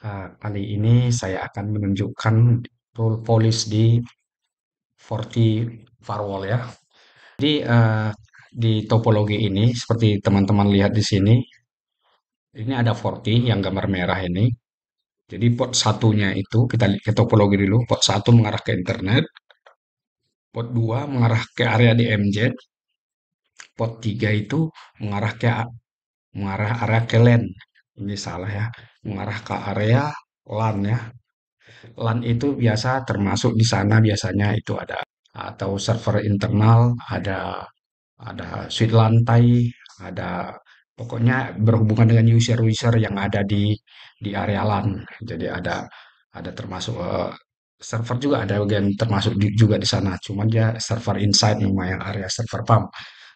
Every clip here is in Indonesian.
Kali ini saya akan menunjukkan rule police di Forti Firewall ya. Jadi di topologi ini seperti teman-teman lihat di sini, ini ada Forti yang gambar merah ini. Jadi port satunya itu kita lihat ke topologi dulu. Port satu mengarah ke internet, port 2 mengarah ke area DMZ, port 3 itu mengarah ke area ke LAN. Ini salah ya, mengarah ke area LAN ya. LAN itu biasa termasuk di sana biasanya itu ada atau server internal, ada suite lantai, ada pokoknya berhubungan dengan user-user yang ada di area LAN. Jadi ada termasuk server juga ada bagian termasuk juga di sana. Cuman dia server inside namanya area server pump.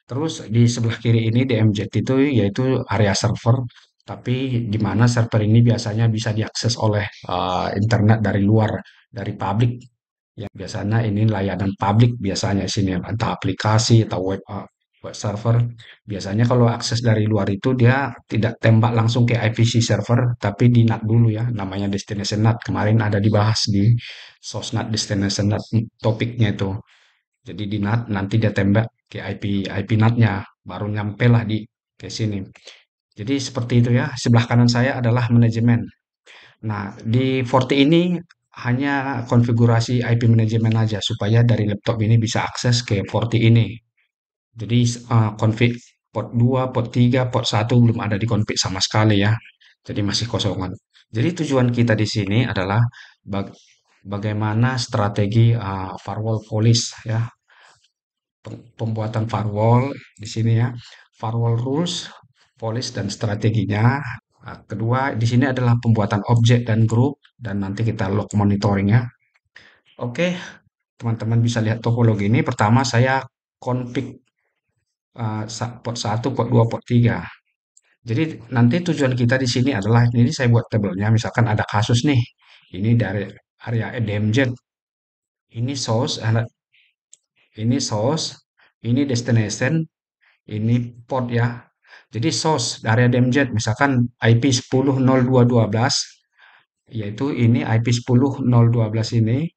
Terus di sebelah kiri ini DMZ itu yaitu area server, tapi di mana server ini biasanya bisa diakses oleh internet dari luar, dari publik. Ya, biasanya ini layanan publik biasanya sini entah aplikasi atau web server. Biasanya kalau akses dari luar itu dia tidak tembak langsung ke IPC server, tapi di NAT dulu ya, namanya destination NAT. Kemarin ada dibahas di Sosnat destination NAT topiknya itu. Jadi di NAT nanti dia tembak ke IP NAT-nya, baru nyampe lah di ke sini. Jadi seperti itu ya. Sebelah kanan saya adalah manajemen. Nah, di Forti ini hanya konfigurasi IP manajemen aja supaya dari laptop ini bisa akses ke Forti ini. Jadi config port 2, port 3, port 1 belum ada di config sama sekali ya. Jadi masih kosongan. Jadi tujuan kita di sini adalah bag- bagaimana strategi firewall police ya, pembuatan firewall di sini ya, firewall rules, policy dan strateginya. Nah, kedua, di sini adalah pembuatan objek dan grup dan nanti kita log monitoring ya. Oke, teman-teman bisa lihat topologi ini. Pertama saya config port 1, port 2, port 3. Jadi nanti tujuan kita di sini adalah ini saya buat tabelnya. Misalkan ada kasus nih. Ini dari area DMZ. Ini source, ini destination, ini port ya. Jadi source dari DMZ misalkan IP 10.02.12 yaitu ini IP 10.012 ini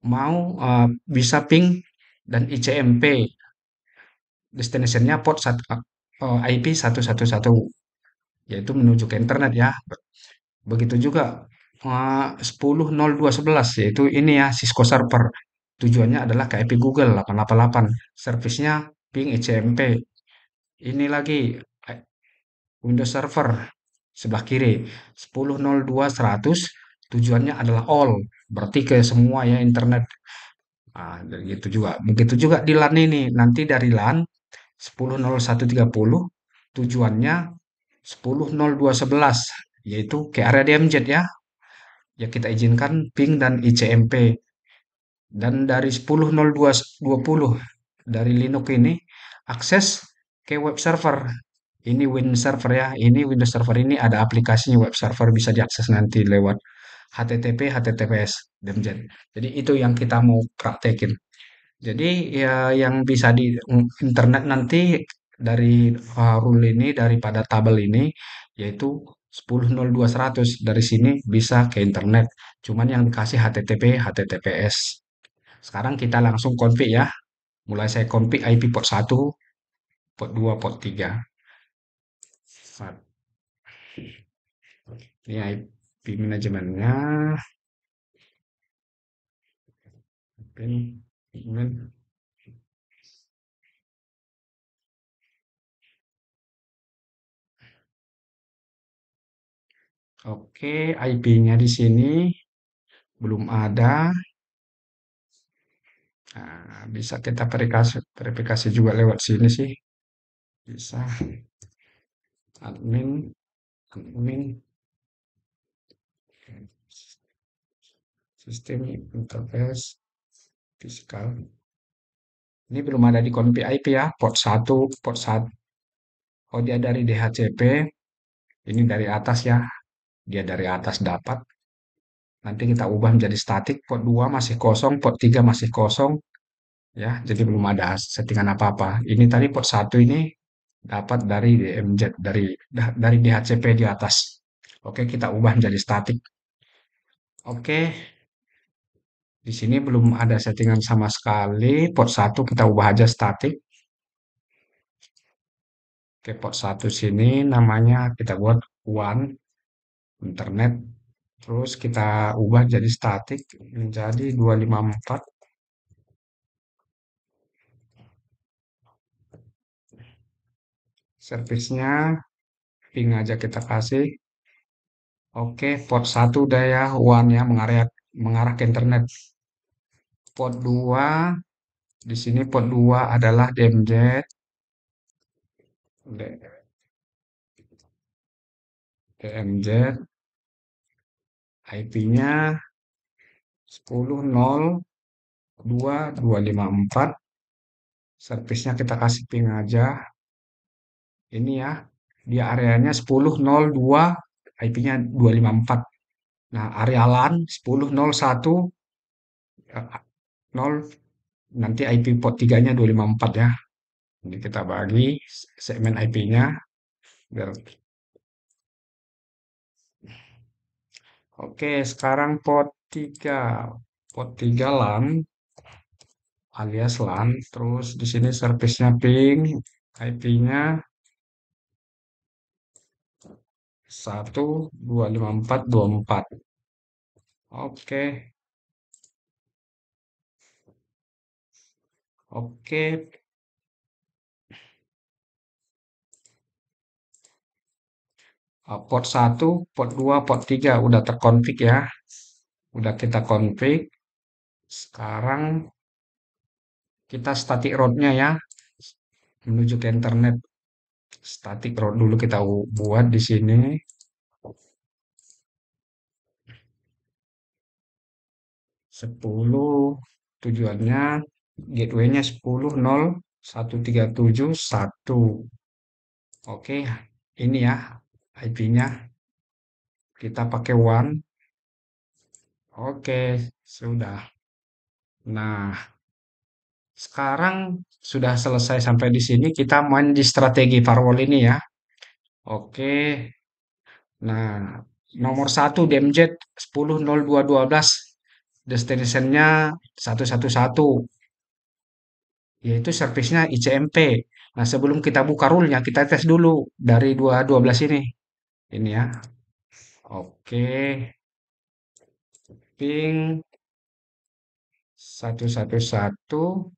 mau bisa ping dan ICMP destination-nya port IP 111 yaitu menuju ke internet ya. Begitu juga 10.02.11 yaitu ini ya Cisco server. Tujuannya adalah ke IP Google 888. Servisnya ping ICMP. Ini lagi Windows Server sebelah kiri 10.02.100 tujuannya adalah all, berarti ke semua ya internet. Nah, begitu juga. Begitu juga di LAN ini. Nanti dari LAN 10.01.30 tujuannya 10.02.11 yaitu ke area DMZ ya. Ya kita izinkan ping dan ICMP. Dan dari 10.02.20 dari Linux ini akses ke web server. Ini Win server ya. Ini Windows server ini ada aplikasinya web server bisa diakses nanti lewat HTTP, HTTPS, DMZ. Jadi itu yang kita mau praktekin. Jadi ya yang bisa di internet nanti dari rule ini daripada tabel ini yaitu 10.02.100 dari sini bisa ke internet. Cuman yang dikasih HTTP, HTTPS. Sekarang kita langsung config ya. Mulai saya config IP port 1, port 2, port 3. Ini IP manajemennya. Oke, IP-nya di sini belum ada. Nah, bisa kita verifikasi juga lewat sini sih. Bisa admin, admin, sistem interface, fisikal. Ini belum ada di config IP ya, port 1, port 1. Oh, dia dari DHCP, ini dari atas ya. Dia dari atas dapat. Nanti kita ubah menjadi statik, port 2 masih kosong, port 3 masih kosong. Ya, jadi belum ada settingan apa-apa. Ini tadi port 1 ini dapat dari DMZ, dari DHCP di atas. Oke, kita ubah menjadi statik. Oke, di sini belum ada settingan sama sekali. Port satu kita ubah aja statik. Oke, port satu sini namanya kita buat one internet. Terus kita ubah jadi statik menjadi 254. Servisnya ping aja kita kasih. Oke, port satu udah ya, one ya, mengarah ke internet. Port 2 di sini port 2 adalah DMZ, DMZ, IP-nya 10.02.254. Servisnya kita kasih ping aja. Ini ya, dia areanya 10.02, IP-nya 254. Nah, area LAN 10.01, 0, nanti IP port 3-nya 254 ya. Ini kita bagi segmen IP-nya biar. Oke, sekarang port 3. Port 3 LAN alias LAN. Terus di sini servisnya ping, IP-nya 1.254.24. Oke, oke. Port 1, port 2, port 3 udah terkonfig ya. Udah kita konfig. Sekarang kita static route-nya ya menuju ke internet. Static route dulu kita buat di sini. 10 tujuannya gateway-nya 10.0.137.1. Oke, ini ya IP-nya. Kita pakai one. Oke, sudah. Nah, sekarang sudah selesai sampai di sini. Kita main di strategi firewall ini ya. Oke. Nah, nomor satu DMZ 10.02.12. Destination-nya 111, yaitu servisnya ICMP. Nah, sebelum kita buka rule-nya, kita tes dulu dari 212 ini. Ini ya. Oke. Ping 111.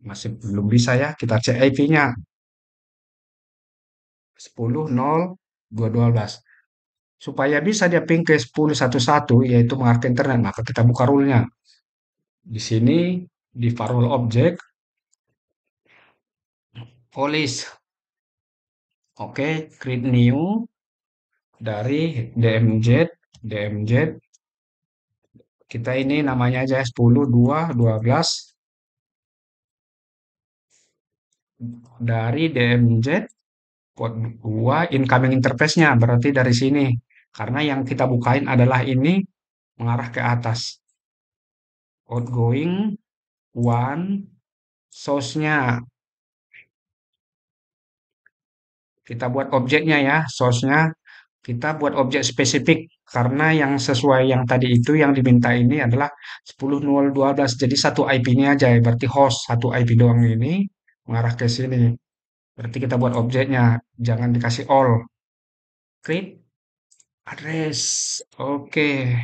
Masih belum bisa ya. Kita cek IP-nya 10.0.212. Supaya bisa dia ping ke 10.11, yaitu mengarah ke internet, maka kita buka rule-nya. Di sini di firewall object police. Oke, create new dari DMZ kita ini namanya aja 10.2.12 dari DMZ port 2 incoming interface-nya berarti dari sini. Karena yang kita bukain adalah ini mengarah ke atas. Outgoing one source-nya kita buat objeknya ya, source-nya kita buat objek spesifik karena yang sesuai yang tadi itu yang diminta ini adalah 10.012. Jadi satu IP-nya aja ya, berarti host satu IP doang ini mengarah ke sini. Berarti kita buat objeknya, jangan dikasih all. Create address. Oke,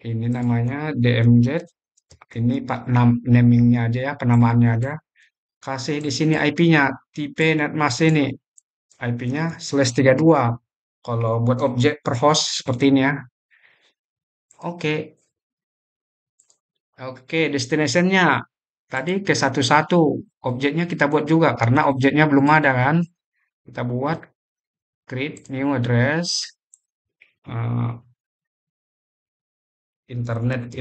ini namanya DMZ. Ini pak namingnya aja ya, penamaannya aja. Kasih di sini IP-nya, tipe netmask ini. IP-nya /32. Kalau buat objek per host seperti ini ya. Oke, oke, destination-nya tadi ke 11. Objeknya kita buat juga karena objeknya belum ada kan. Kita buat create new address eh, internet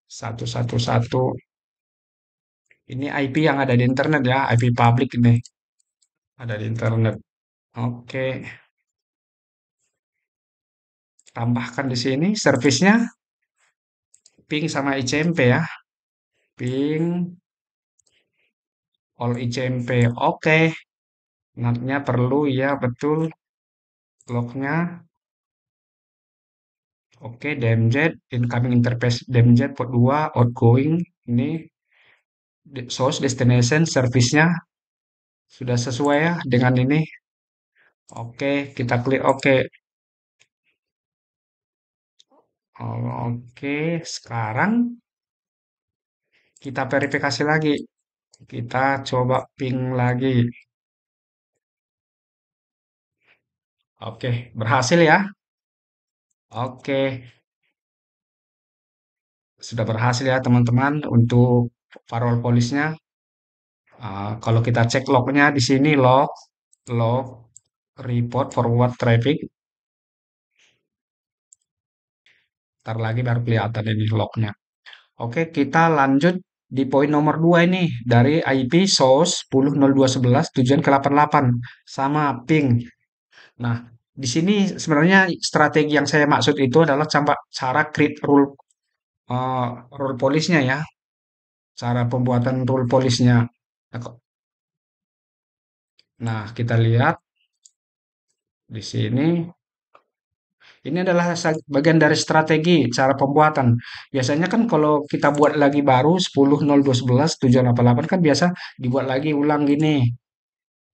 111. Ini IP yang ada di internet ya, IP public ini ada di internet. Oke, tambahkan di sini servisnya ping sama ICMP ya. Ping all ICMP. Oke, NAT-nya perlu ya, betul. Lognya. Oke, DMZ, incoming interface DMZ port 2, outgoing. Ini source destination service-nya sudah sesuai ya dengan ini. Oke, kita klik oke. Oh, oke, sekarang kita verifikasi lagi. Kita coba ping lagi. Oke, berhasil ya. Oke, sudah berhasil ya teman-teman untuk firewall polisnya. Kalau kita cek lognya di sini log report forward traffic. Ntar lagi baru kelihatan ini lognya. Oke, kita lanjut di poin nomor 2 ini. Dari IP source 10.02.11 tujuan ke 88 sama ping. Nah, di sini sebenarnya strategi yang saya maksud itu adalah cara create uh, rule polisnya ya. Cara pembuatan rule polisnya. Nah, kita lihat di sini. Ini adalah bagian dari strategi cara pembuatan. Biasanya kan kalau kita buat lagi baru 10.02.11 788 kan biasa dibuat lagi ulang gini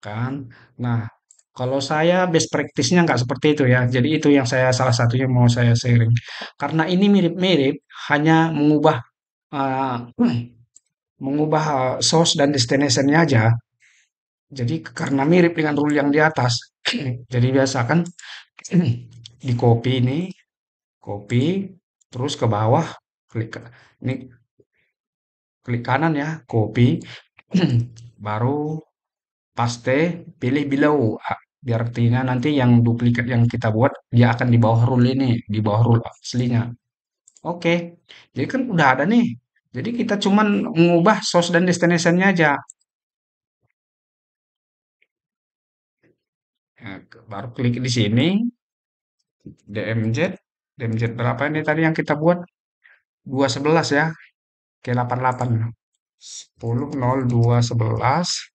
kan. Nah, kalau saya best practice-nya nggak seperti itu ya. Jadi itu yang saya salah satunya mau saya sharing. Karena ini mirip-mirip, hanya uh, mengubah source dan destination-nya aja. Jadi karena mirip dengan rule yang di atas. Jadi biasa kan di copy ini, copy terus ke bawah, klik ini klik kanan ya, copy, baru paste, pilih below. Biar artinya nanti yang duplikat yang kita buat dia akan di bawah rule ini, di bawah rule aslinya. Oke, jadi kan udah ada nih. Jadi kita cuman mengubah source dan destination-nya aja. Nah, baru klik di sini, DMZ, DMZ berapa ini tadi yang kita buat? 211 ya, ke 88. 10.02.11.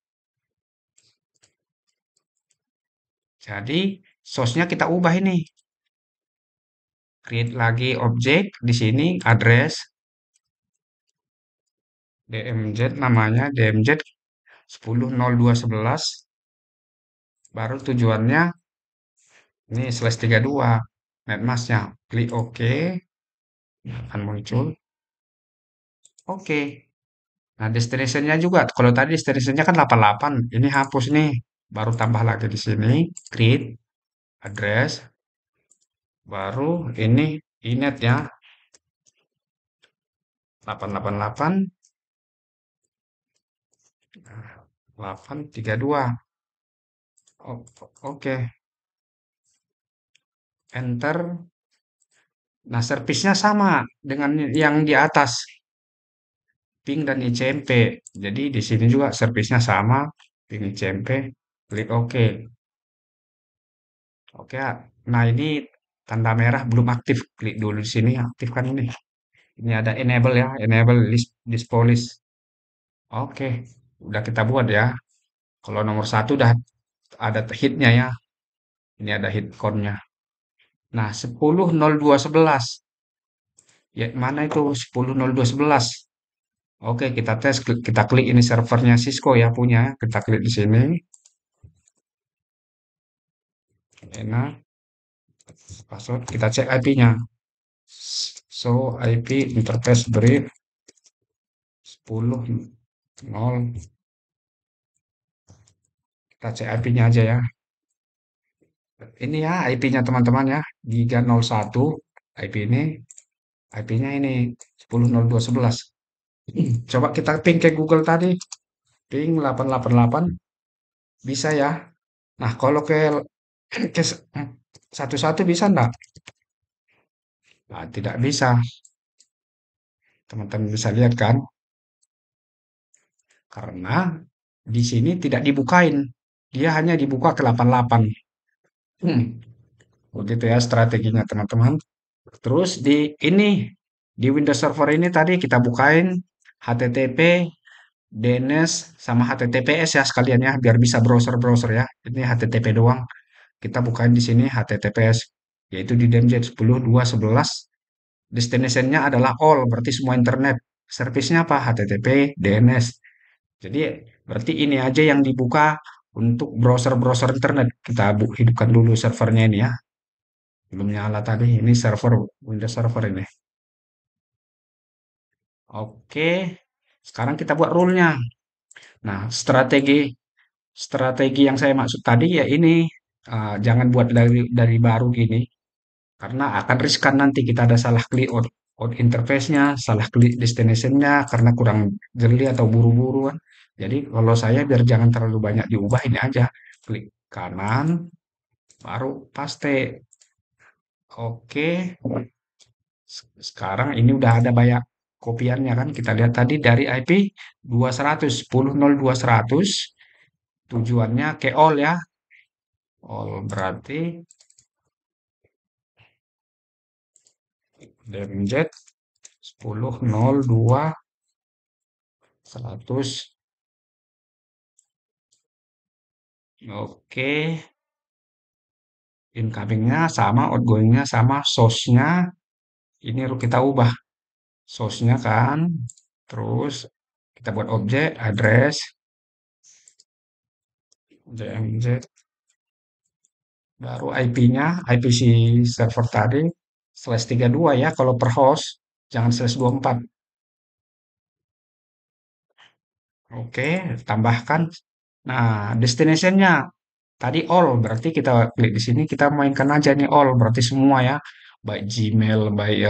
Jadi source-nya kita ubah ini. Create lagi objek di sini address DMZ namanya DMZ 10.02.11 baru tujuannya ini /32 netmasknya klik OK akan muncul oke. Nah destination-nya juga kalau tadi destination-nya kan 88 ini hapus nih baru tambah lagi di sini create address baru ini inet ya 888 832. Oke, enter. Nah, servisnya sama dengan yang di atas, ping dan ICMP. Jadi di sini juga servisnya sama, ping ICMP, klik OK. Oke, nah ini tanda merah belum aktif, klik dulu di sini, aktifkan ini. Ini ada enable ya, enable list this policy. Oke, udah kita buat ya. Kalau nomor satu udah ada hitnya ya. Ini ada hit count-nya. Nah, 10.02.11. Ya, mana itu 10.02.11? Oke, kita tes, kita klik ini servernya Cisco ya punya. Kita klik di sini. Enak, password. Kita cek IP-nya. So, IP interface brief 10.0. Kita cek IP-nya aja ya. Ini ya IP-nya teman-teman ya. Giga 01 IP ini. IP-nya ini 10.02.11. Coba kita ping ke Google tadi. Ping 888. Bisa ya. Nah, kalau ke satu-satu bisa enggak? Nah, tidak bisa. Teman-teman bisa lihat kan? Karena di sini tidak dibukain. Dia hanya dibuka ke 88. Hmm, begitu ya strateginya teman-teman. Terus di ini Di Windows Server ini tadi kita bukain HTTP, DNS, sama HTTPS ya sekalian ya, biar bisa browser-browser ya. Ini HTTP doang. Kita bukain di sini HTTPS, yaitu di DMZ 10.2.11. Destination-nya adalah all, berarti semua internet. Service-nya apa? HTTP, DNS. Jadi berarti ini aja yang dibuka untuk browser-browser internet. Kita hidupkan dulu servernya ini ya. Belum nyala tadi. Ini server Windows Server ini. Oke. Sekarang kita buat rule-nya. Nah, strategi yang saya maksud tadi ya ini, jangan buat dari baru gini karena akan riskan nanti kita ada salah klik out interface-nya, salah klik destination-nya karena kurang jeli atau buru-buru kan. Jadi kalau saya biar jangan terlalu banyak diubah ini aja. Klik kanan baru paste. Oke. Sekarang ini udah ada banyak kopiannya kan. Kita lihat tadi dari IP 200 10.02.100 tujuannya ke all ya. All berarti DMZ 10.02.100. Oke, incomingnya sama, outgoingnya sama, source-nya ini harus kita ubah source-nya kan. Terus kita buat objek address DMZ, baru IP-nya, IP si server tadi /32 ya kalau per host, jangan /24. Oke, tambahkan. Nah, destination-nya tadi all, berarti kita klik di sini, kita mainkan aja nih all, berarti semua ya. Baik Gmail, baik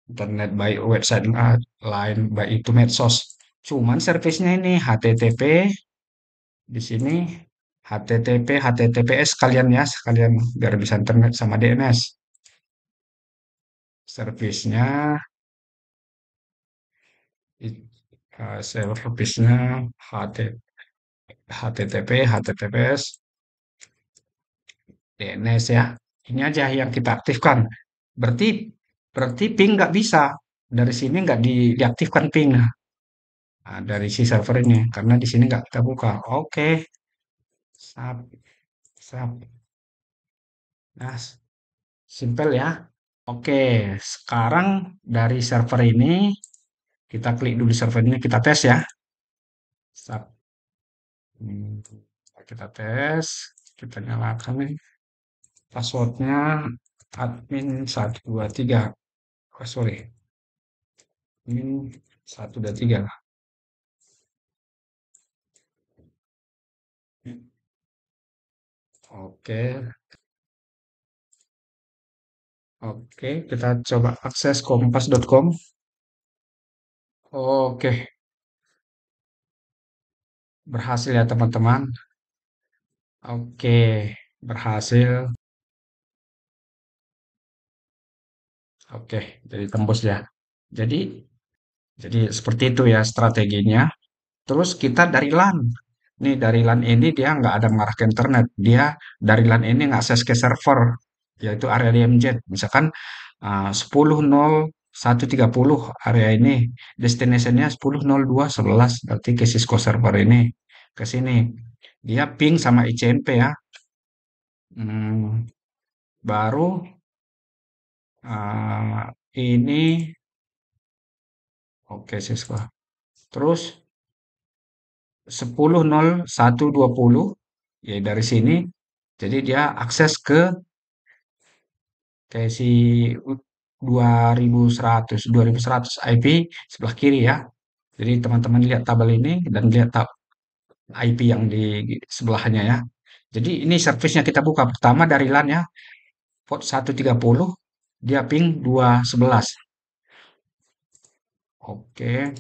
internet, baik website lain, baik itu medsos. Cuman service-nya ini HTTP di sini HTTP, HTTPS sekalian ya, sekalian biar bisa internet sama DNS. Service-nya, service-nya HTTP, HTTPS, DNS ya. Ini aja yang kita aktifkan. Berarti berarti ping nggak bisa. Dari sini nggak diaktifkan ping. Nah, dari si server ini. Karena di sini nggak kita buka. Oke. Sap, sap. Nah, simpel ya. Oke. Sekarang dari server ini, kita klik dulu server ini. Kita tes ya. Sap. Hmm, kita tes. Kita nyalakan nih. Passwordnya admin 123. Oh, sorry. Admin 123. Oke, oke, kita coba akses kompas.com. Oke, berhasil ya teman-teman. Oke, berhasil. Oke, jadi tembus ya. Jadi, jadi seperti itu ya strateginya. Terus kita dari LAN. Nih dari LAN ini dia nggak ada mengarah ke internet. Dia dari LAN ini ngakses ke server, yaitu area DMZ. Misalkan 10.01.30 area ini. Destination-nya 10.02.11. Berarti ke Cisco server ini. Ke sini. Dia ping sama ICMP ya. Hmm, baru ini oke Cisco. Terus 10.01.20 ya dari sini jadi dia akses ke si 2100 IP sebelah kiri ya. Jadi teman-teman lihat tabel ini dan lihat IP yang di sebelahnya ya. Jadi ini servisnya kita buka pertama dari LAN ya, port 130 dia ping 211. Oke,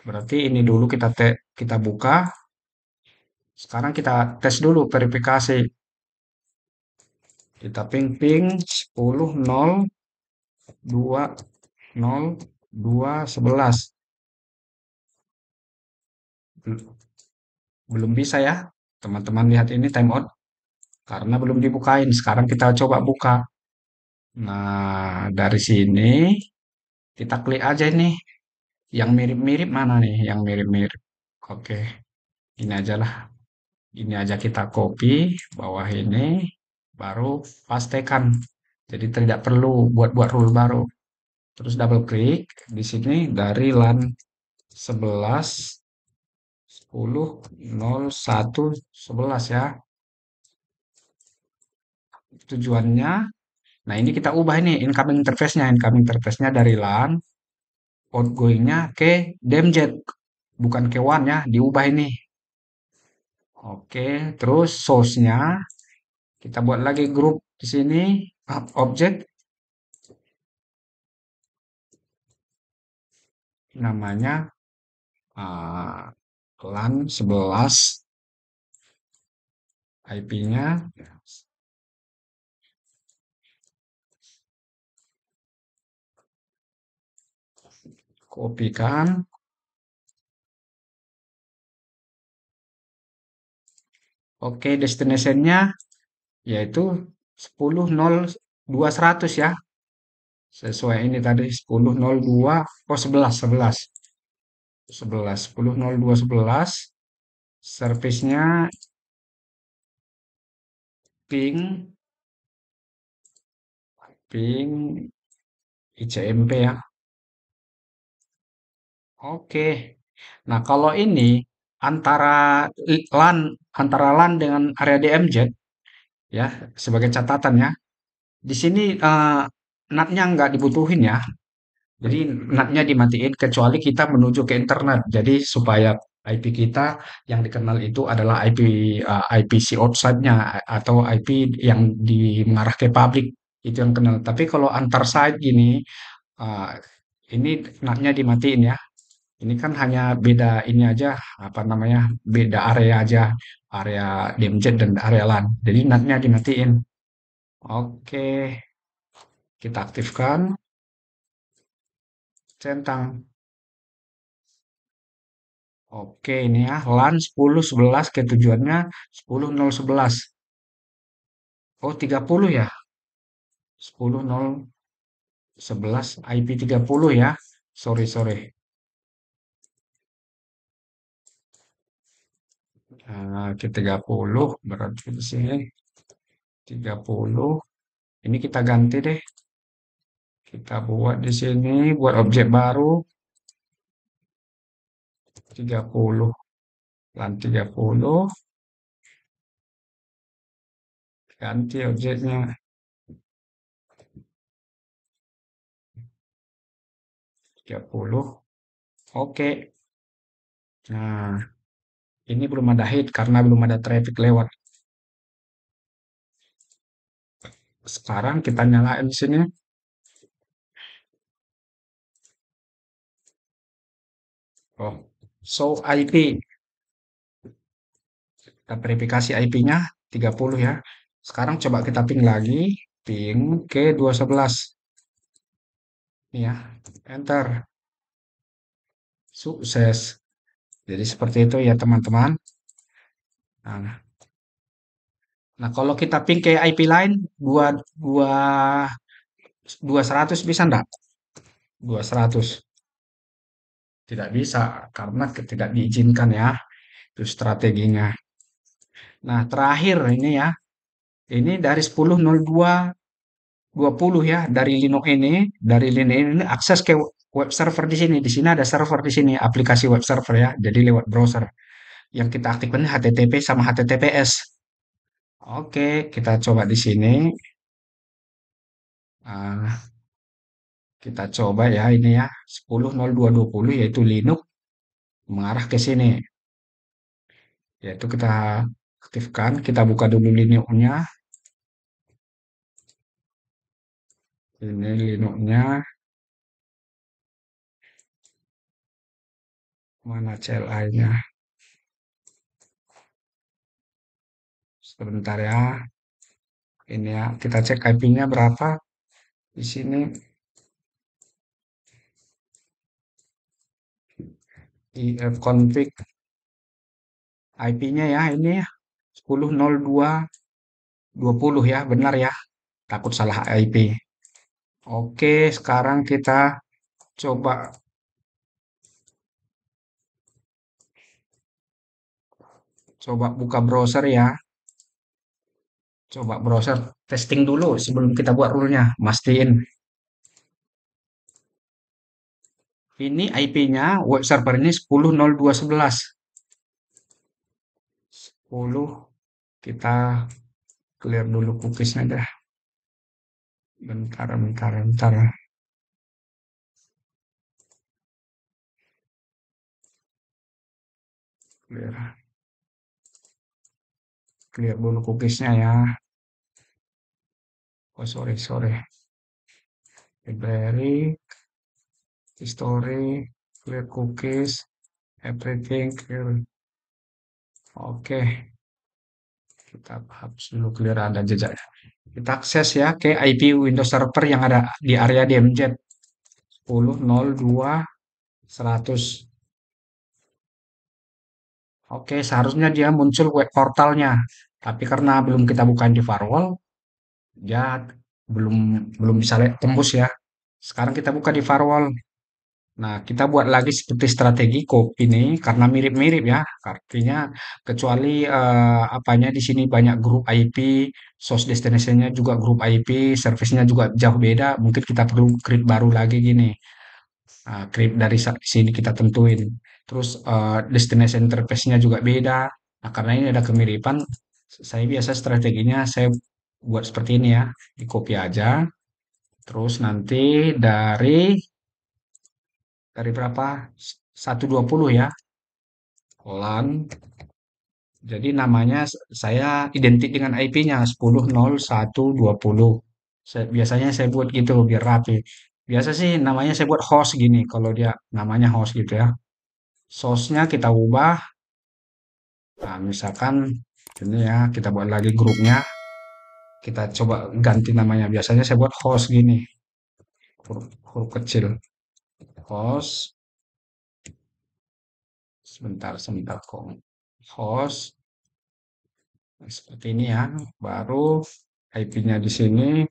berarti ini dulu kita buka. Sekarang kita tes dulu verifikasi. Kita ping 10.02.11. Belum bisa ya. Teman-teman lihat ini timeout karena belum dibukain. Sekarang kita coba buka. Nah, dari sini kita klik aja nih yang mirip-mirip mana nih, yang mirip-mirip. Oke, ini aja lah. Ini aja kita copy bawah ini, baru pastekan. Jadi tidak perlu buat-buat rule baru. Terus double klik di sini dari LAN 11 10 01 11 ya. Tujuannya, nah ini kita ubah ini incoming interface-nya dari LAN, outgoing-nya ke DMZ, bukan ke WAN ya, diubah ini. Oke, terus source-nya kita buat lagi grup di sini, objek namanya LAN 11, IP-nya kopikan. Oke, destination-nya yaitu 10.02.100 ya. Sesuai ini tadi 10.02, oh 11, 11. 11, 10.02, 11. Service-nya ping, ping ICMP ya. Oke. Nah, kalau ini LAN antara LAN dengan area DMZ ya, sebagai catatan ya. Di sini NAT-nya nggak dibutuhin ya. Jadi NAT-nya dimatiin kecuali kita menuju ke internet. Jadi supaya IP kita yang dikenal itu adalah IPC outside-nya atau IP yang mengarah ke publik itu yang kenal. Tapi kalau antar site gini, uh, ini NAT-nya dimatiin ya. Ini kan hanya beda ini aja, apa namanya, beda area aja, area DMZ dan area LAN. Jadi NAT-nya dimatiin. Oke, kita aktifkan, centang. Oke, ini ya, LAN 10.11 ke tujuannya 10.011. Oh, 30 ya? 10.011 IP 30 ya. Sorry, sorry. Nah, ke 30 berarti di sini 30. Ini kita ganti deh. Kita buat di sini, buat objek baru 30. LAN 30, ganti objeknya 30. Oke. Nah, ini belum ada hit karena belum ada traffic lewat. Sekarang kita nyalain di sini. Oh, show IP. Kita verifikasi IP-nya 30 ya. Sekarang coba kita ping lagi. Ping ke 211. Ini ya. Enter. Sukses. Jadi seperti itu ya teman-teman. Nah, kalau kita ping ke IP lain 200 bisa enggak? 200 tidak bisa karena tidak diizinkan ya. Itu strateginya. Nah, terakhir ini ya. Ini dari 10.02.20 ya, dari Linux ini akses ke web server di sini. Di sini ada server di sini, aplikasi web server ya. Jadi lewat browser. Yang kita aktifkan HTTP sama HTTPS. Oke, kita coba di sini. Ah, kita coba ya ini ya, 10.02.20 yaitu Linux mengarah ke sini. Yaitu kita aktifkan, kita buka dulu Linux-nya. Ini Linux-nya, mana CLI-nya? Sebentar ya. Ini ya, kita cek IP-nya berapa. Di sini ifconfig IP-nya ya ini ya 10.02.20 ya, benar ya. Takut salah IP. Oke, sekarang kita coba coba buka browser ya. Coba browser testing dulu sebelum kita buat rule-nya. Mastiin ini IP-nya web server ini 10.02.11. 10 kita clear dulu cookies-nya dah. Bentar, bentar, bentar. Clear, clear dulu cookies-nya ya. Oh, sorry, sorry. Library, history, clear cookies, everything clear. Oke, kita hapus dulu clear ada jejaknya. Kita akses ya ke IP Windows Server yang ada di area DMZ 10.02.100. Oke, seharusnya dia muncul web portalnya. Tapi karena belum kita bukain di firewall, dia belum belum bisa tembus ya. Sekarang kita buka di firewall. Nah, kita buat lagi seperti strategi copy nih karena mirip-mirip ya. Artinya kecuali apanya di sini banyak grup IP, source destination-nya juga grup IP, service-nya juga jauh beda, mungkin kita perlu create baru lagi gini. Create dari sini kita tentuin. Terus destination interface-nya juga beda. Nah, karena ini ada kemiripan, saya biasa strateginya saya buat seperti ini ya. Di copy aja. Terus nanti dari berapa? 120 ya. LAN. Jadi namanya saya identik dengan IP-nya 10.01.20. Biasanya saya buat gitu biar rapi. Biasa sih namanya saya buat host gini kalau dia namanya host gitu ya. Source-nya kita ubah. Nah, misalkan ini ya, kita buat lagi grupnya. Kita coba ganti namanya. Biasanya saya buat host gini, huruf kecil. Host, sebentar, sebentar kok. Host, seperti ini ya. Baru IP-nya di sini,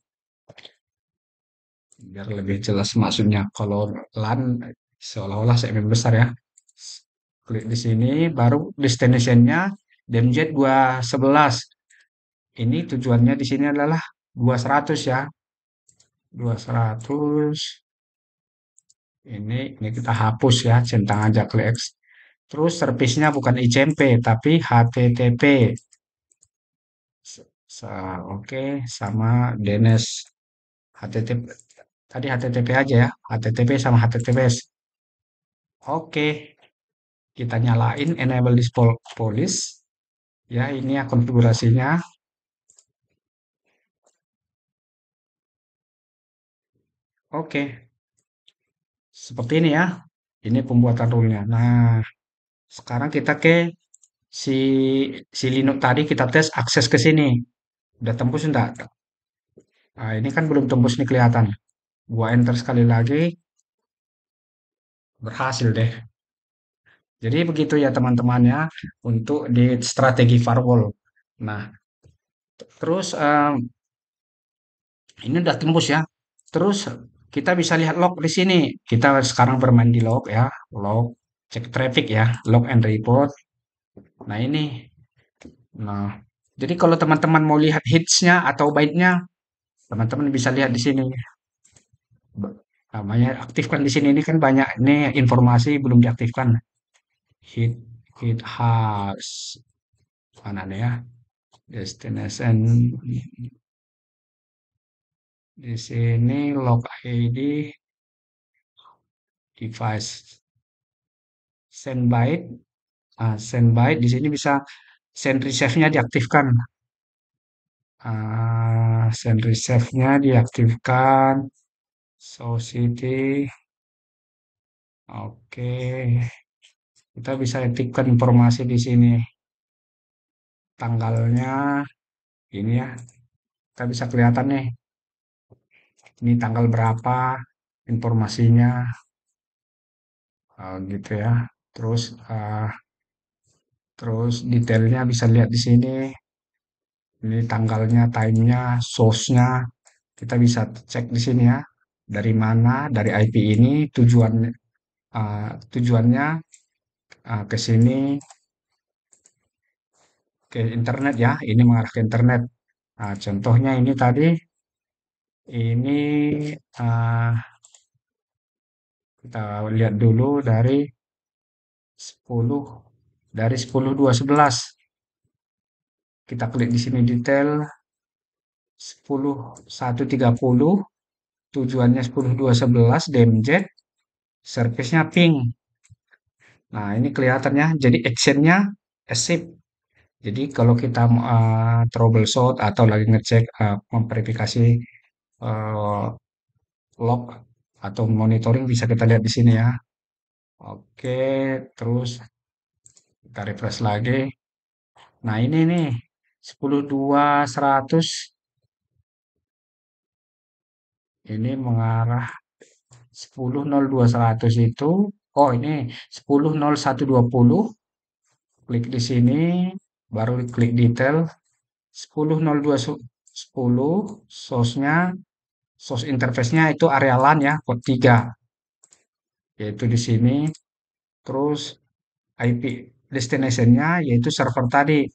biar lebih jelas maksudnya. Kalau LAN, seolah-olah segmen besar ya. Klik di sini, baru destination-nya DMZ 211. Ini tujuannya di sini adalah 200 ya. 200. Ini kita hapus ya, centang aja klik X. Terus service-nya bukan ICMP tapi HTTP. Oke, sama DNS HTTP. Tadi HTTP aja ya, HTTP sama HTTPS. Oke, kita nyalain enable this police. Ya, ini ya konfigurasinya. Oke, seperti ini ya. Ini pembuatan rule-nya. Nah, sekarang kita ke si si Linux tadi kita tes akses ke sini. Udah tembus enggak? Nah, ini kan belum tembus nih kelihatan. Gua enter sekali lagi, berhasil deh. Jadi begitu ya teman-temannya untuk di strategi firewall. Nah, terus ini udah tembus ya. Terus kita bisa lihat log di sini. Kita sekarang bermain di log ya, log, cek traffic ya, log and report. Nah ini, nah jadi kalau teman-teman mau lihat hitsnya atau byte-nya, teman-teman bisa lihat di sini. Namanya aktifkan di sini ini kan banyak ini informasi belum diaktifkan. Hit hit has mana nih ya? Destination di sini log ID device send byte. Send byte di sini bisa send receive-nya diaktifkan. Send receive-nya diaktifkan. So city. Oke. Kita bisa aktifkan informasi di sini. Tanggalnya ini ya. Kita bisa kelihatan nih. Ini tanggal berapa informasinya gitu ya. Terus terus detailnya bisa lihat di sini. Ini tanggalnya, time-nya, source-nya. Kita bisa cek di sini ya. dari mana, dari IP ini tujuannya ke sini, ke internet ya, ini mengarah ke internet. Nah, contohnya ini tadi, ini uh, kita lihat dulu dari 10, dari 10.2.11. Kita klik di sini detail 10.1.30, tujuannya 10.2.11, DMZ, service-nya ping. Nah, ini kelihatannya, jadi actionnya escape. Jadi kalau kita troubleshoot atau lagi ngecek memverifikasi uh, log atau monitoring bisa kita lihat di sini ya. Oke, terus kita refresh lagi. Nah, ini nih 10.2.100 ini mengarah 10.02.100 itu. Oh, ini 10.01.20. Klik di sini, baru klik detail 10.02.10, source-nya, source interface-nya itu area LAN ya, port 3, yaitu di sini. Terus IP destination-nya yaitu server tadi.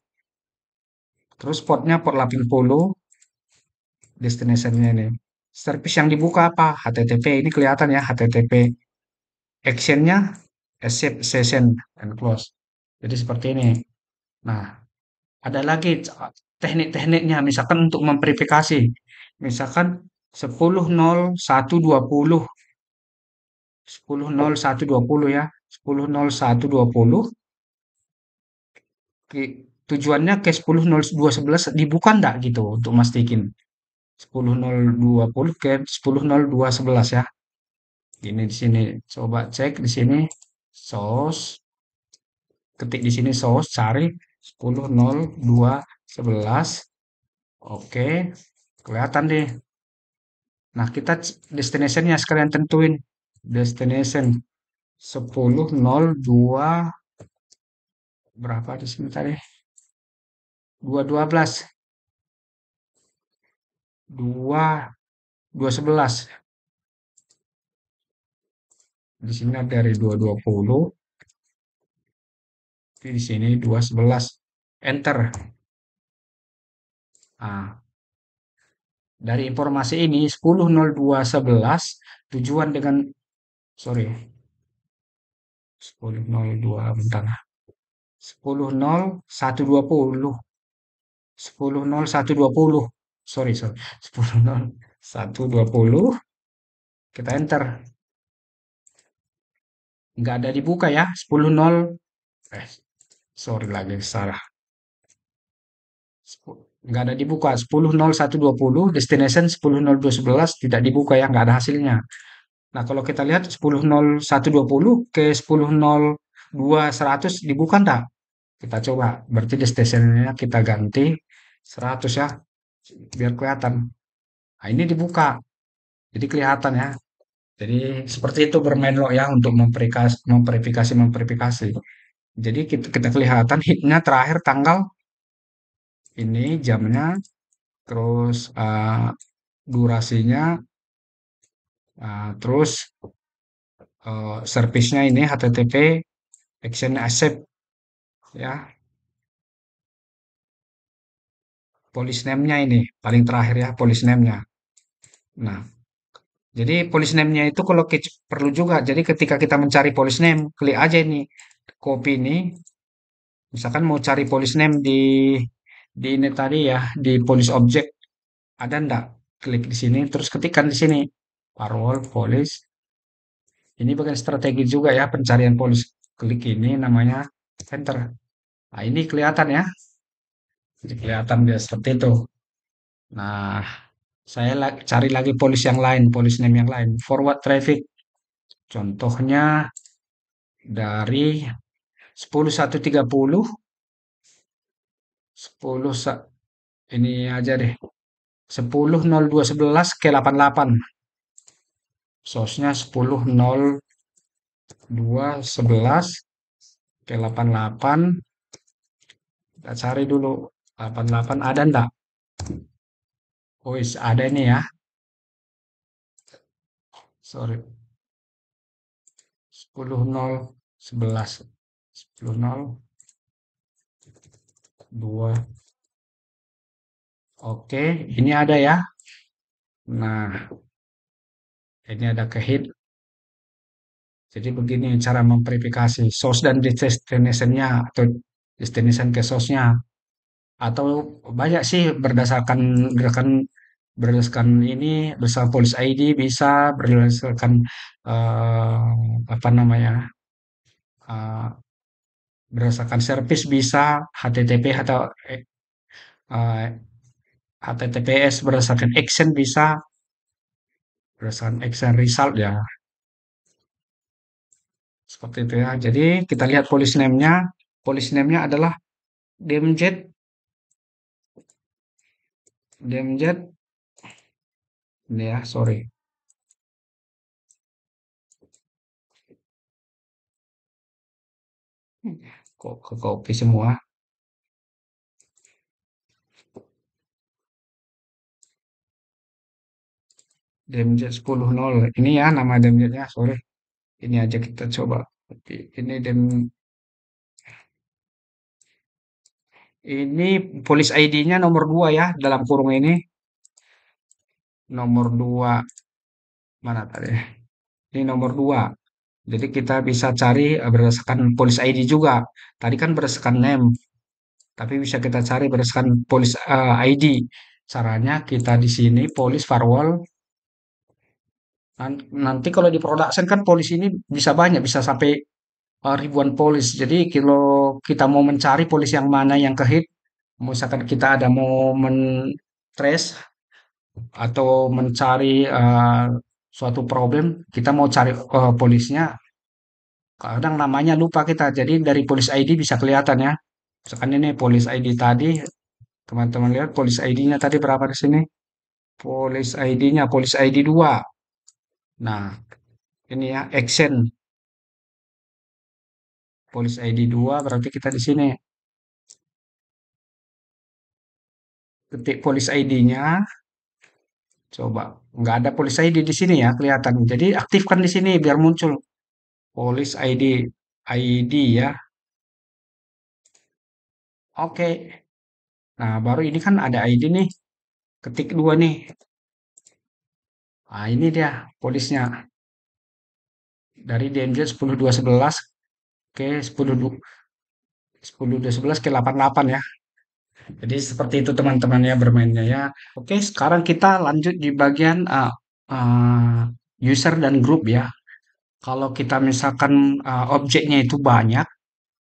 Terus portnya port 80, destination-nya ini. Service yang dibuka apa? HTTP, ini kelihatan ya, HTTP. Action-nya accept session and close. Jadi seperti ini. Nah, ada lagi teknik-tekniknya, misalkan untuk memverifikasi. Misalkan 10.01.20, 10.01.20 ya, 10.01.20, tujuannya ke 10.02.11 dibuka enggak gitu untuk mastiin. 10.02.20 ke 10.02.11 ya. Ini di sini, coba cek di sini, source, ketik di sini source, cari 10.02.11. Oke, kelihatan deh. Nah, kita destination-nya sekalian tentuin. Destination 10.02 berapa di sini tadi? 2.12. 2.11. Di sini dari 2.20, di sini 2.11. Enter. Nah, dari informasi ini 10.02.11 tujuan dengan sorry 10.02 bentar 10.01.20 10.01.20 sorry 10.01.20 kita enter nggak ada dibuka ya 10.0 sorry lagi salah nggak ada dibuka 10.01.20 destination 10.02.11 tidak dibuka ya nggak ada hasilnya. Nah, kalau kita lihat 10.01.20 ke 10.02.100 dibuka enggak? Kita coba. Berarti destination-nya kita ganti 100 ya. Biar kelihatan. Nah, ini dibuka. Jadi kelihatan ya. Jadi seperti itu bermain log ya untuk memverifikasi. Jadi kita kelihatan hitnya terakhir tanggal ini jamnya, terus durasinya, terus servisnya ini HTTP, action accept ya. Policy name-nya ini paling terakhir ya policy name-nya. Nah, jadi policy name-nya itu kalau perlu juga. Jadi ketika kita mencari policy name, klik aja ini copy ini. Misalkan mau cari policy name di ini tadi ya, di policy object ada ndak? Klik di sini terus ketikkan di sini firewall policy. Ini bagian strategi juga ya pencarian policy. Klik ini namanya enter. Nah, ini kelihatan ya. Jadi kelihatan dia seperti itu. Nah, saya cari lagi polis yang lain, polis name yang lain. Forward traffic. Contohnya dari 10.130, 10 ini aja deh. 10.02.11 ke 88. Source-nya 10.02.11 ke 88. Kita cari dulu 88 ada enggak? Oh, ada ini ya. sorry, 10.0 11 10.0 2. Oke, ini ada ya. Nah, ini ada ke hit. Jadi begini cara memverifikasi source dan destination-nya atau destination ke source-nya. Atau banyak sih berdasarkan ini berdasarkan Police ID bisa berdasarkan apa namanya eh, berdasarkan service bisa HTTP atau eh, HTTPS berdasarkan action bisa berdasarkan action result ya seperti itu ya. Jadi kita lihat police name-nya. Police name-nya adalah DMZ DMZ ini ya, sorry. Kok ke copy semua. DMZ 10.0. Ini ya nama DMZ-nya, sorry. Ini aja kita coba. Ini ini police ID-nya nomor 2 ya dalam kurung ini. Nomor 2 mana tadi? Ini nomor 2. Jadi kita bisa cari berdasarkan police ID juga. Tadi kan berdasarkan name, tapi bisa kita cari berdasarkan police ID. Caranya kita di sini police firewall. Nanti kalau di production kan police ini bisa banyak, bisa sampai ribuan polis. Jadi kalau kita mau mencari polis yang mana yang ke-hit, misalkan kita ada mau men-trace atau mencari suatu problem, kita mau cari polisnya, kadang namanya lupa kita. Jadi dari polis ID bisa kelihatan ya. Misalkan ini polis ID tadi, teman-teman lihat polis ID-nya tadi berapa di sini? Polis ID-nya, polis ID 2. Nah, ini ya, action. Polis ID 2 berarti kita di sini. Ketik polis ID-nya, coba nggak ada polis ID di sini ya kelihatan. Jadi aktifkan di sini biar muncul polis ID ID ya. Oke. Nah, baru ini kan ada ID nih. Ketik dua nih. Nah, ini dia polisnya dari DMJ 10.211 ke 10.211 ke 88 ya. Jadi seperti itu teman-teman ya bermainnya ya. Oke, sekarang kita lanjut di bagian uh, user dan grup ya. Kalau kita misalkan objeknya itu banyak,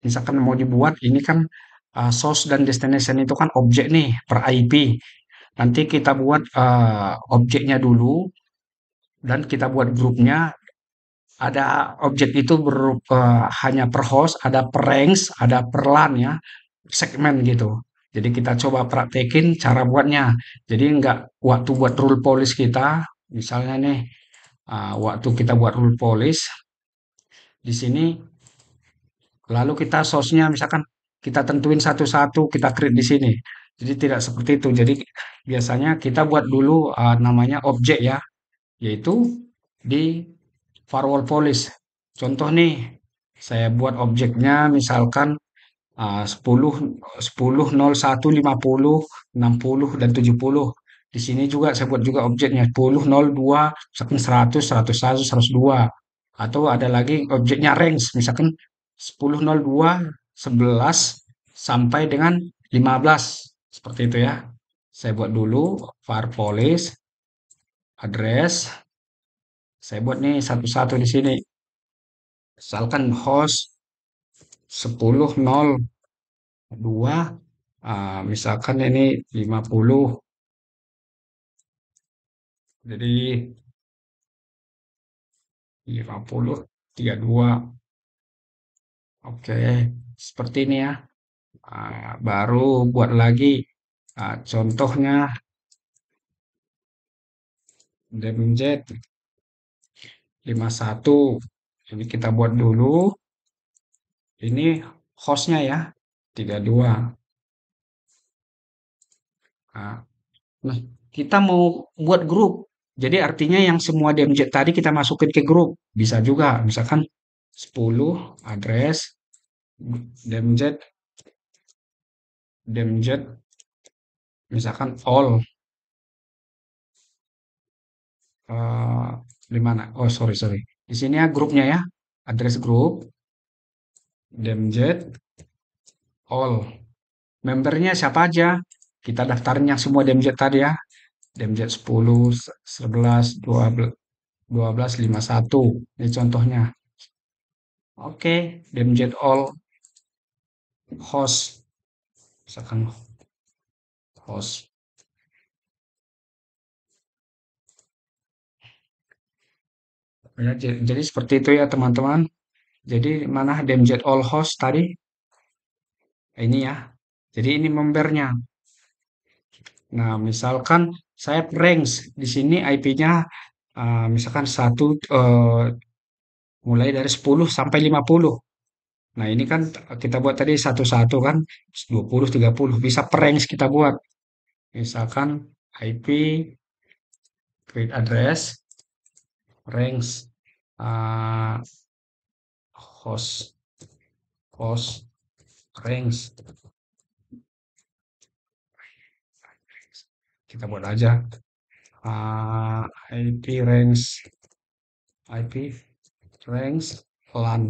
misalkan mau dibuat ini kan source dan destination itu kan objek nih per IP. Nanti kita buat objeknya dulu dan kita buat grupnya. Ada objek itu hanya per host, ada per range, ada per LAN ya, segmen gitu. Jadi kita coba praktekin cara buatnya. Jadi nggak waktu buat rule police kita, misalnya nih, waktu kita buat rule police di sini lalu kita source-nya misalkan kita tentuin satu-satu, kita create di sini. Jadi tidak seperti itu. Jadi biasanya kita buat dulu namanya objek ya, yaitu di firewall police. Contoh nih, saya buat objeknya misalkan 10, 10, 01, 50, 60, dan 70. Di sini juga saya buat juga objeknya 10, 02, misalkan 100, 101, 102. Atau ada lagi objeknya range, misalkan 10.02, 11, sampai dengan 15. Seperti itu ya. Saya buat dulu var police, address. Saya buat nih satu-satu di sini. Misalkan host 10.02, misalkan ini 50. Jadi 50, 32. Oke, seperti ini ya. Baru buat lagi contohnya DMZ 51. Ini kita buat dulu. Ini hostnya ya 32. Nah, nah, kita mau buat grup. Jadi artinya yang semua DMZ tadi kita masukin ke grup. Bisa juga, misalkan 10 address DMZ DMZ misalkan all eh, di mana? Oh, sorry sorry. Di sini ya grupnya ya. Address grup DMZ all. Membernya siapa aja? Kita daftarin yang semua DMZ tadi ya. DMZ 10, 11, 12, 12, 51. Ini contohnya. Oke, DMZ all host. Misalkan host. Ya, jadi seperti itu ya teman-teman. Jadi mana DMZ all host tadi? Ini ya. Jadi ini membernya. Nah, misalkan saya range di sini IP-nya misalkan mulai dari 10 sampai 50. Nah, ini kan kita buat tadi satu-satu kan 20, 30. Bisa per range kita buat. Misalkan IP create address range uh, host host range. Kita buat aja uh, IP range IP range LAN.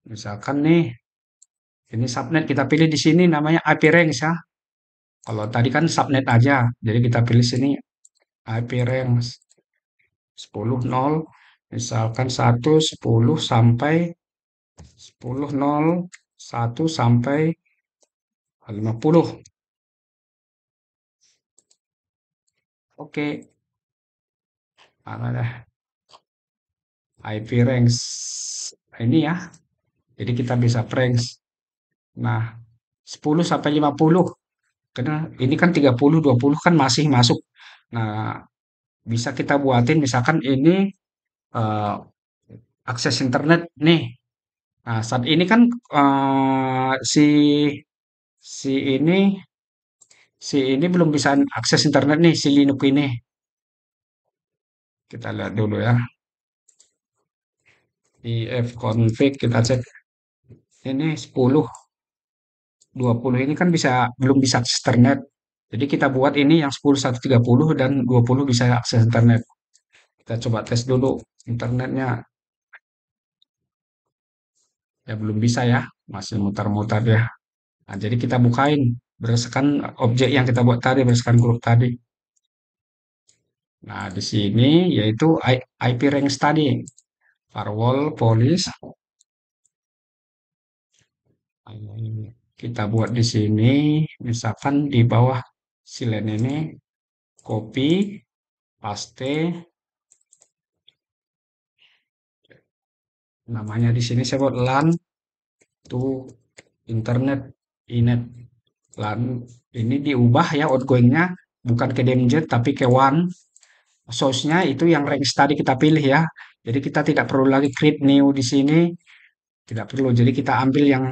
Misalkan nih, ini subnet kita pilih di sini namanya IP range ya. Kalau tadi kan subnet aja, jadi kita pilih sini IP range 10.0, misalkan 1, 10 sampai 10.01 sampai 50. Oke, mana dah IP range ini ya. Jadi kita bisa range. Nah, 10 sampai 50. Karena ini kan 30, 20 kan masih masuk. Nah, bisa kita buatin misalkan ini eh, akses internet nih. Nah, saat ini kan si ini si ini belum bisa akses internet nih si Linux ini. Kita lihat dulu ya. Ifconfig kita cek. Ini 10, 20 ini kan belum bisa akses internet. Jadi kita buat ini yang 10, 1, 30 dan 20 bisa akses internet. Kita coba tes dulu internetnya. Ya belum bisa ya, masih mutar-mutar ya. Nah, jadi kita bukain berdasarkan objek yang kita buat tadi, berdasarkan grup tadi. Nah, di sini yaitu IP range tadi, firewall, police. Kita buat di sini, misalkan di bawah silen ini, copy, paste, namanya di sini saya buat LAN to internet, inet. LAN ini diubah ya outgoingnya, bukan ke DMZ tapi ke WAN. Source-nya itu yang range tadi kita pilih ya. Jadi kita tidak perlu lagi create new di sini, tidak perlu. Jadi kita ambil yang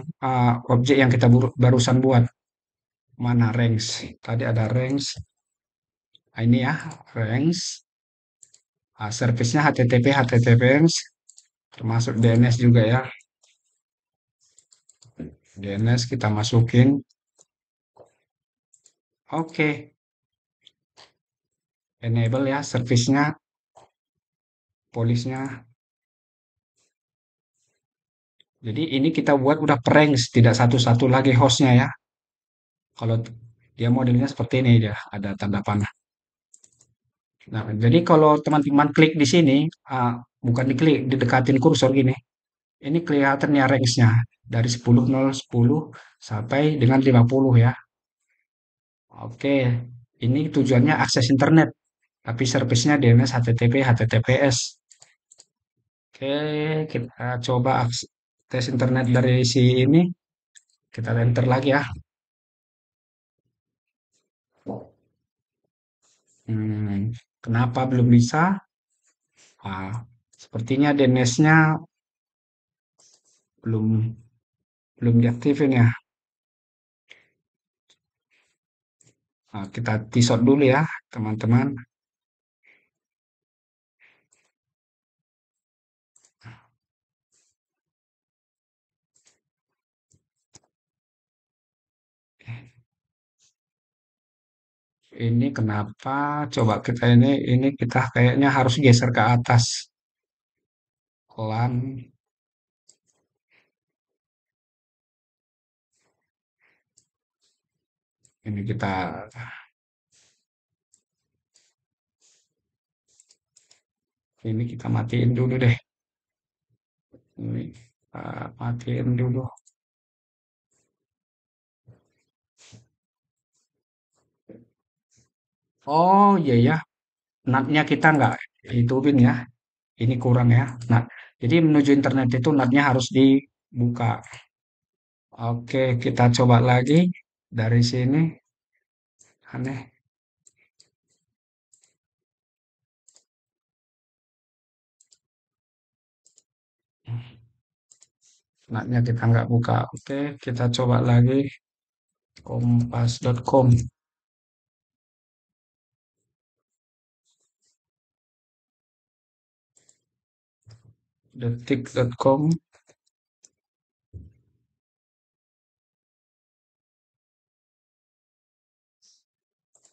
objek yang kita barusan buat. Mana range? Tadi ada range. Nah, ini ya, range. Service-nya HTTP, HTTPS, termasuk DNS juga ya. DNS kita masukin. Oke, enable ya service-nya, police-nya. Jadi ini kita buat udah per range, tidak satu-satu lagi host-nya ya. Kalau dia modelnya seperti ini dia, ada tanda panah. Nah, jadi kalau teman-teman klik di sini, bukan diklik, didekatin kursor gini. Ini kelihatannya range-nya dari 10.0, 10 sampai dengan 50 ya. Oke, ini tujuannya akses internet, tapi service-nya DNS, HTTP, HTTPS. Oke, kita coba tes internet dari si ini. Kita enter lagi ya. Kenapa belum bisa? Ah, sepertinya DNS-nya belum belum diaktifin ya. Nah, kita tisot dulu ya, teman-teman. Ini kenapa? Coba kita ini kita kayaknya harus geser ke atas. Pelan. Ini kita matiin dulu deh. Ini matiin dulu. Oh iya ya, NAT-nya kita nggak itu Win ya. Ini kurang ya. Nah, jadi menuju internet itu NAT-nya harus dibuka. Oke, kita coba lagi dari sini. Aneh, NAT-nya kita nggak buka. Oke, kita coba lagi. Kompas.com, detik.com.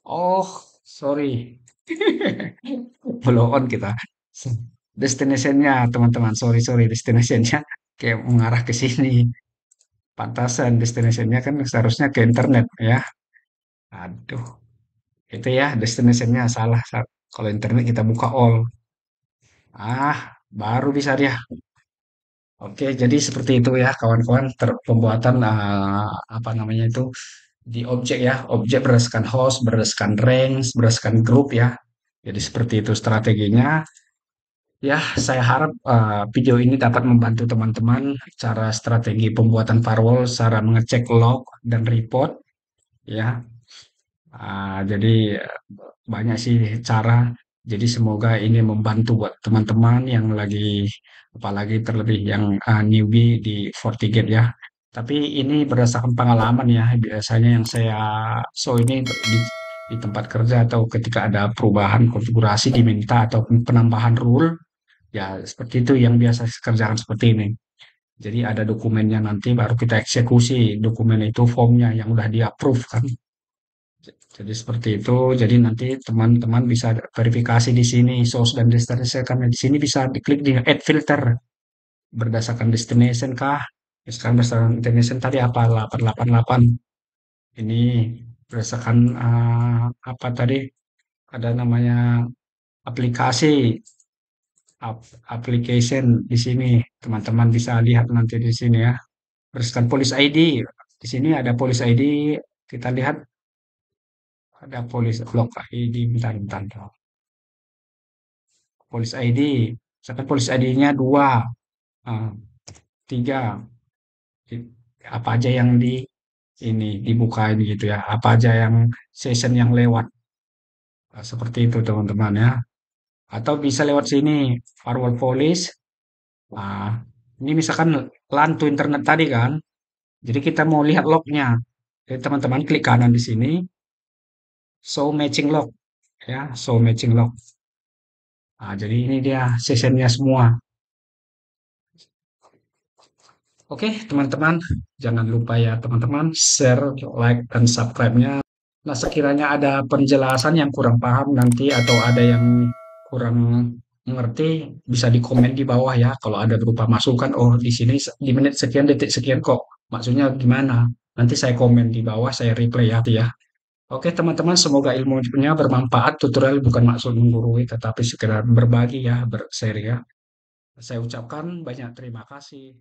Oh, sorry. Belum on kita. Destination-nya, teman-teman. Sorry, sorry. Destination-nya kayak mengarah ke sini. Pantasan destination-nya kan seharusnya ke internet ya. Aduh, itu ya destination-nya salah. Kalau internet kita buka all. Ah, baru bisa dia. Oke, jadi seperti itu ya kawan-kawan pembuatan apa namanya itu di objek ya, objek berdasarkan host, berdasarkan range, berdasarkan grup ya. Jadi seperti itu strateginya. Ya, saya harap video ini dapat membantu teman-teman cara strategi pembuatan firewall, cara mengecek log dan report ya. Jadi banyak sih cara. Jadi semoga ini membantu buat teman-teman yang lagi, apalagi terlebih yang newbie di FortiGate ya. Tapi ini berdasarkan pengalaman ya. Biasanya yang saya show ini di tempat kerja atau ketika ada perubahan konfigurasi diminta atau penambahan rule, ya seperti itu yang biasa kerjakan seperti ini. Jadi ada dokumennya nanti baru kita eksekusi dokumen itu formnya yang udah di approve kan. Jadi seperti itu. Jadi nanti teman-teman bisa verifikasi di sini source dan destination karena di sini bisa diklik di add filter berdasarkan destination kah? Misalkan berdasarkan destination tadi apa 888. Ini berdasarkan apa tadi? Ada namanya aplikasi application di sini. Teman-teman bisa lihat nanti di sini ya. Berdasarkan police ID. Di sini ada police ID. Kita lihat ada police log ID. Bentar, bentar. Police ID. Misalkan police ID-nya 2, eh, 3. Apa aja yang ini dibukain gitu ya. Apa aja yang session yang lewat. Seperti itu teman-teman ya. Atau bisa lewat sini firewall police. Nah, ini misalkan LAN to internet tadi kan. Jadi kita mau lihat lognya. Jadi teman-teman klik kanan di sini, show matching log ya, show matching log. Nah, jadi ini dia sessionnya semua. Oke, teman-teman, jangan lupa ya teman-teman share, like, dan subscribe-nya. Nah, sekiranya ada penjelasan yang kurang paham nanti atau ada yang kurang mengerti, bisa di komen di bawah ya. Kalau ada berupa masukan, oh di sini di menit sekian, detik sekian kok. Maksudnya gimana? Nanti saya komen di bawah, saya reply ya. Oke teman-teman, semoga ilmunya bermanfaat. Tutorial bukan maksud menggurui, tetapi sekedar berbagi ya, berseri ya. Saya ucapkan banyak terima kasih.